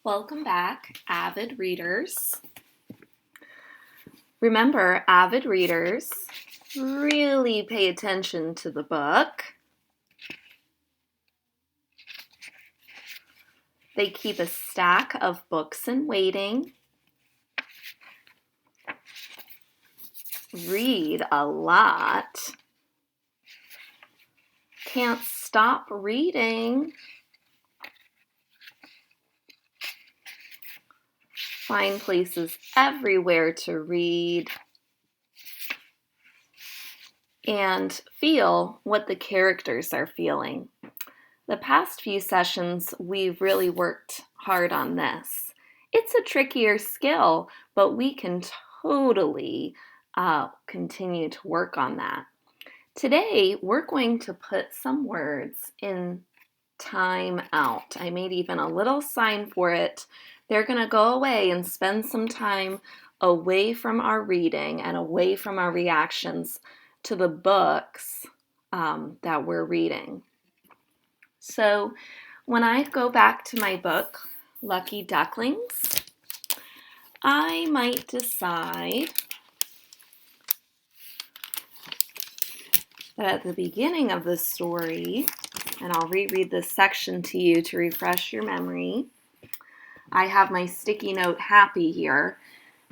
Welcome back, avid readers. Remember, avid readers really pay attention to the book. They keep a stack of books in waiting. Read a lot. Can't stop reading. Find places everywhere to read. And feel what the characters are feeling. The past few sessions, we've really worked hard on this. It's a trickier skill, but we can totally continue to work on that. Today, we're going to put some words in time out. I made even a little sign for it. They're going to go away and spend some time away from our reading and away from our reactions to the books that we're reading. So when I go back to my book, Lucky Ducklings, I might decide that at the beginning of the story, and I'll reread this section to you to refresh your memory, I have my sticky note happy here.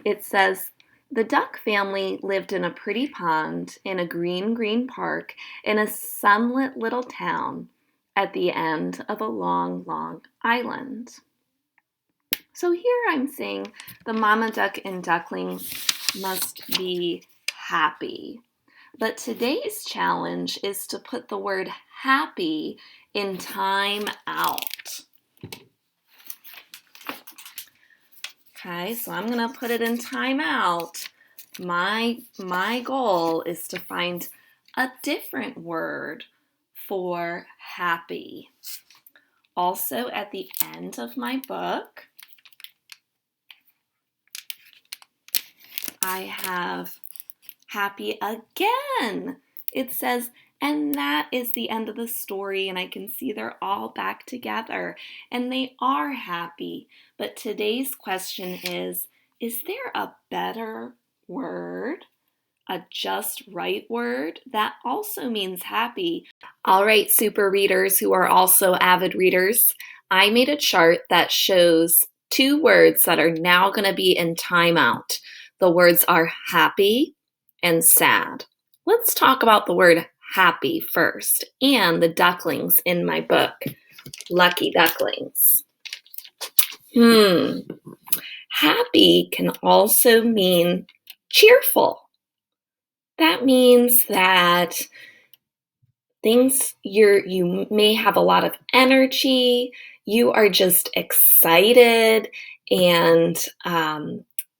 It says, the duck family lived in a pretty pond in a green park in a sunlit little town at the end of a long island. So here I'm saying the mama duck and duckling must be happy. But today's challenge is to put the word happy in time out. Okay, so I'm going to put it in time out. My goal is to find a different word for happy. Also, at the end of my book, I have happy again. It says, and that is the end of the story, and I can see they're all back together, and they are happy. But today's question is there a better word? A just right word that also means happy? All right, super readers who are also avid readers, I made a chart that shows two words that are now going to be in timeout. The words are happy and sad. Let's talk about the word happy first and the ducklings in my book, Lucky Ducklings. Happy can also mean cheerful. That means that you may have a lot of energy, you are just excited, and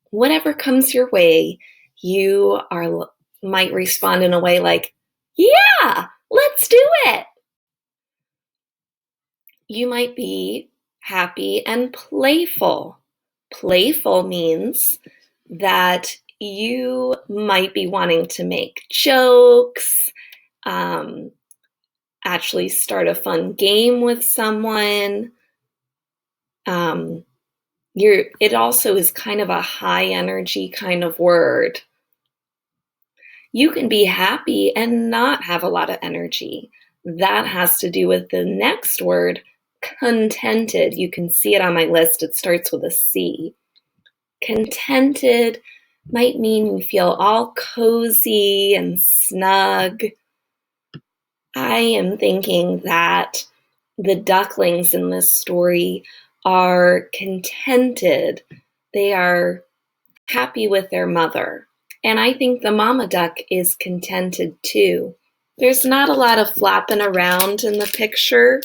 whatever comes your way, you might respond in a way like, yeah, let's do it. You might be happy and playful. Playful means that you might be wanting to make jokes, actually start a fun game with someone. It also is kind of a high energy kind of word. You can be happy and not have a lot of energy. That has to do with the next word, contented. You can see it on my list. It starts with a C. Contented might mean you feel all cozy and snug. I am thinking that the ducklings in this story are contented. They are happy with their mother. And I think the mama duck is contented too. There's not a lot of flapping around in the picture.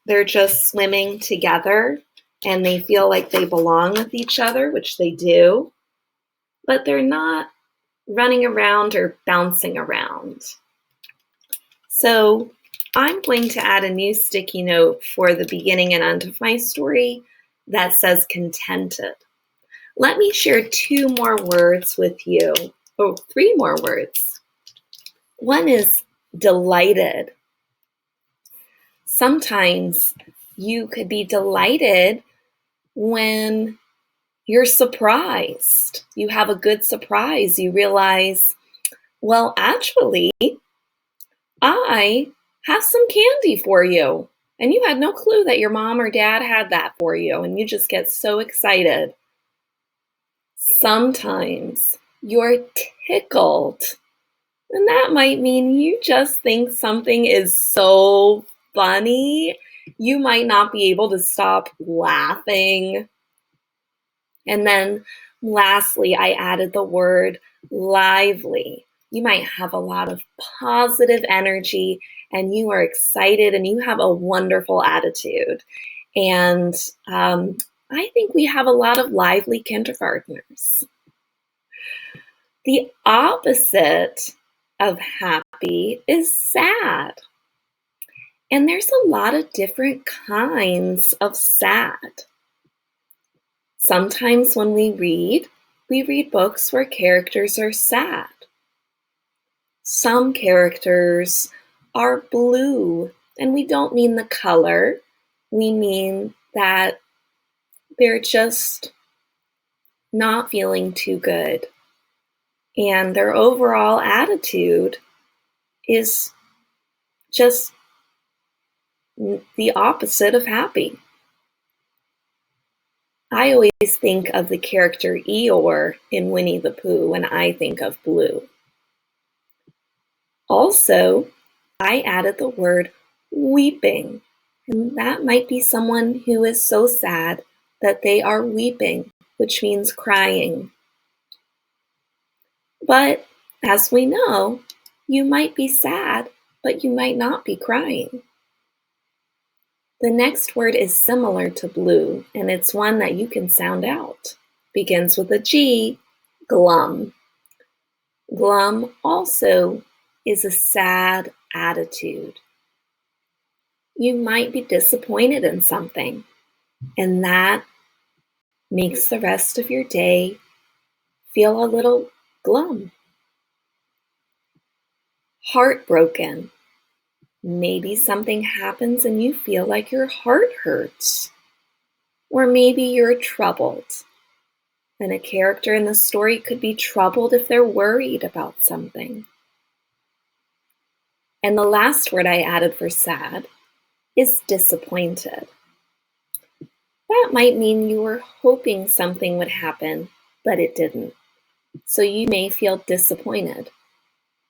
They're just swimming together and they feel like they belong with each other, which they do. But they're not running around or bouncing around. So I'm going to add a new sticky note for the beginning and end of my story that says contented. Let me share two more words with you, or three more words. One is delighted. Sometimes You could be delighted when you're surprised. You have a good surprise. You realize, well, actually, I have some candy for you. And you had no clue that your mom or dad had that for you, and you just get so excited. Sometimes you're tickled, and that might mean you just think something is so funny, you might not be able to stop laughing. And then lastly, I added the word lively. You might have a lot of positive energy and you are excited and you have a wonderful attitude. And I think we have a lot of lively kindergartners. The opposite of happy is sad. And there's a lot of different kinds of sad. Sometimes when we read books where characters are sad. Some characters are blue, and we don't mean the color. We mean that they're just not feeling too good. And their overall attitude is just the opposite of happy. I always think of the character Eeyore in Winnie the Pooh when I think of blue. Also, I added the word weeping, and that might be someone who is so sad that they are weeping, which means crying. But as we know, you might be sad, but you might not be crying. The next word is similar to blue, and it's one that you can sound out. Begins with a G, glum. Glum also is a sad attitude. You might be disappointed in something, and that makes the rest of your day feel a little glum. Heartbroken. Maybe something happens and you feel like your heart hurts. Or maybe you're troubled. And a character in the story could be troubled if they're worried about something. And the last word I added for sad is disappointed. That might mean you were hoping something would happen, but it didn't. So you may feel disappointed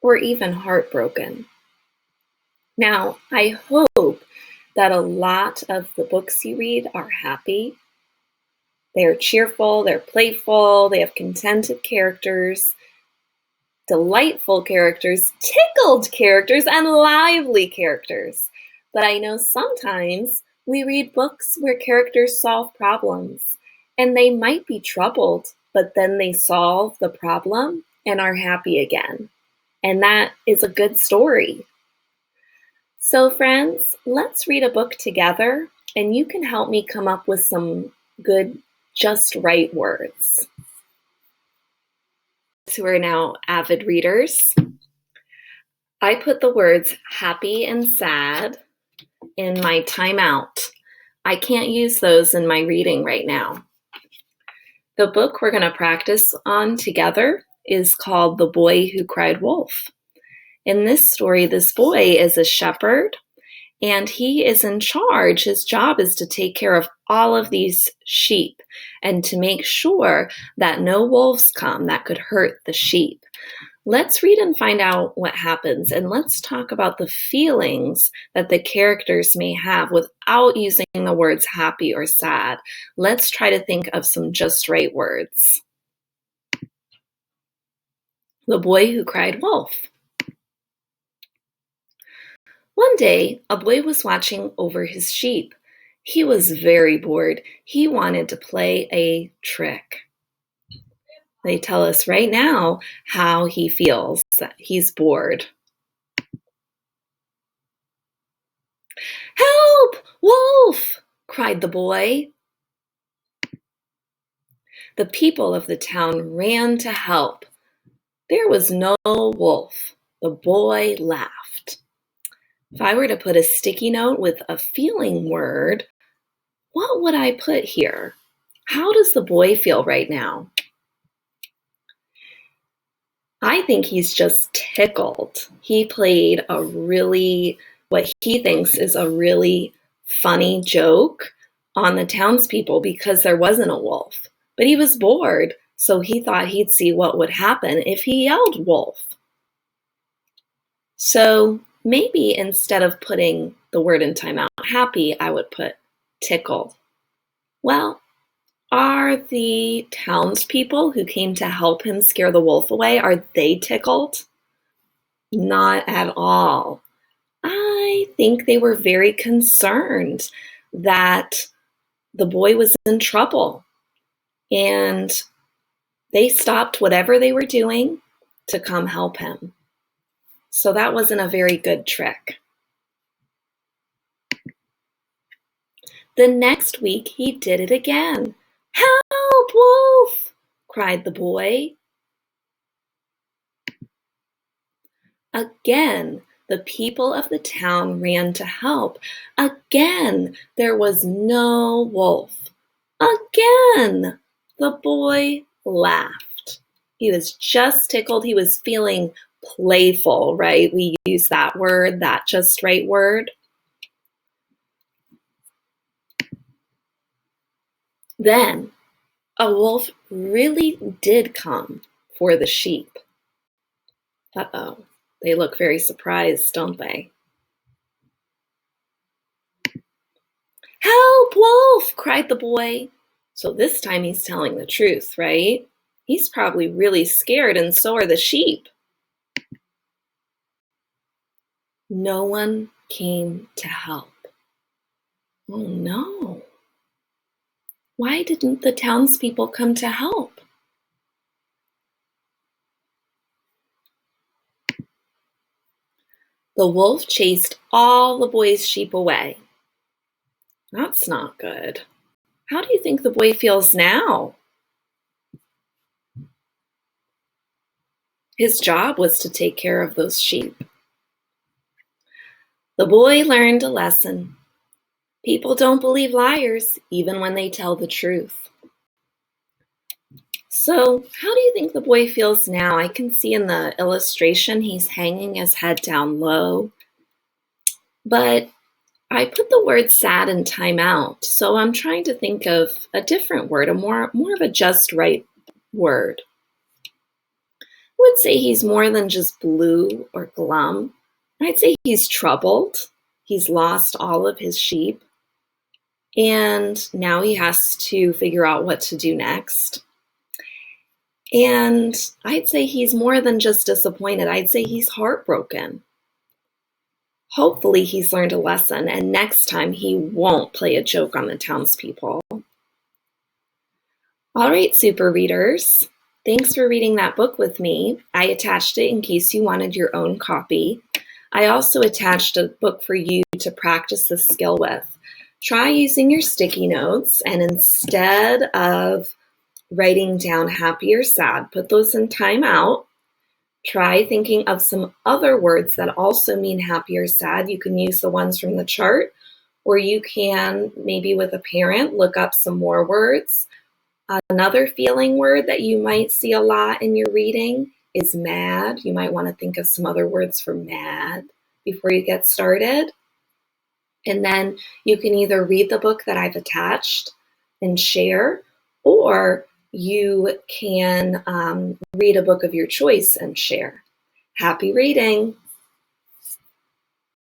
or even heartbroken. Now, I hope that a lot of the books you read are happy. They're cheerful, they're playful, they have contented characters, delightful characters, tickled characters, and lively characters. But I know sometimes we read books where characters solve problems, and they might be troubled, but then they solve the problem and are happy again. And that is a good story. So friends, let's read a book together, and you can help me come up with some good, just right words. Who are now avid readers, I put the words happy and sad in my timeout. I can't use those in my reading right now. The book we're going to practice on together is called The Boy Who Cried Wolf. In this story, this boy is a shepherd and he is in charge. His job is to take care of all of these sheep and to make sure that no wolves come that could hurt the sheep. Let's read and find out what happens, and let's talk about the feelings that the characters may have without using the words happy or sad. Let's try to think of some just right words. The Boy Who Cried Wolf. One day, a boy was watching over his sheep. He was very bored. He wanted to play a trick. They tell us right now how he feels, that he's bored. "Help! Wolf!" cried the boy. The people of the town ran to help. There was no wolf. The boy laughed. If I were to put a sticky note with a feeling word What would I put here? How does the boy feel right now? I think he's just tickled. He played what he thinks is a really funny joke on the townspeople because there wasn't a wolf. But he was bored, so he thought he'd see what would happen if he yelled wolf. So maybe instead of putting the word in timeout happy, I would put tickled. Well, are the townspeople who came to help him scare the wolf away, are they tickled? Not at all. I think they were very concerned that the boy was in trouble, and they stopped whatever they were doing to come help him. So that wasn't a very good trick. The next week he did it again. "Help, wolf!" cried the boy. Again, the people of the town ran to help. Again, there was no wolf. Again, the boy laughed. He was just tickled. He was feeling playful, right? We use that word, that just right word. Then a wolf really did come for the sheep. Uh-oh, they look very surprised, don't they? "Help, wolf!" cried the boy. So this time he's telling the truth, right? He's probably really scared, and so are the sheep. No one came to help. Oh no. Why didn't the townspeople come to help? The wolf chased all the boy's sheep away. That's not good. How do you think the boy feels now? His job was to take care of those sheep. The boy learned a lesson. People don't believe liars, even when they tell the truth. So, how do you think the boy feels now? I can see in the illustration he's hanging his head down low. But I put the word sad in timeout, so I'm trying to think of a different word, a more of a just right word. I would say he's more than just blue or glum. I'd say he's troubled. He's lost all of his sheep, and now he has to figure out what to do next. And I'd say he's more than just disappointed. I'd say he's heartbroken. Hopefully he's learned a lesson, and next time he won't play a joke on the townspeople. All right, super readers. Thanks for reading that book with me. I attached it in case you wanted your own copy. I also attached a book for you to practice this skill with. Try using your sticky notes, and instead of writing down happy or sad, put those in timeout. Try thinking of some other words that also mean happy or sad. You can use the ones from the chart, or you can, maybe with a parent, look up some more words. Another feeling word that you might see a lot in your reading is mad. You might want to think of some other words for mad before you get started. And then you can either read the book that I've attached and share, or you can read a book of your choice and share. Happy reading!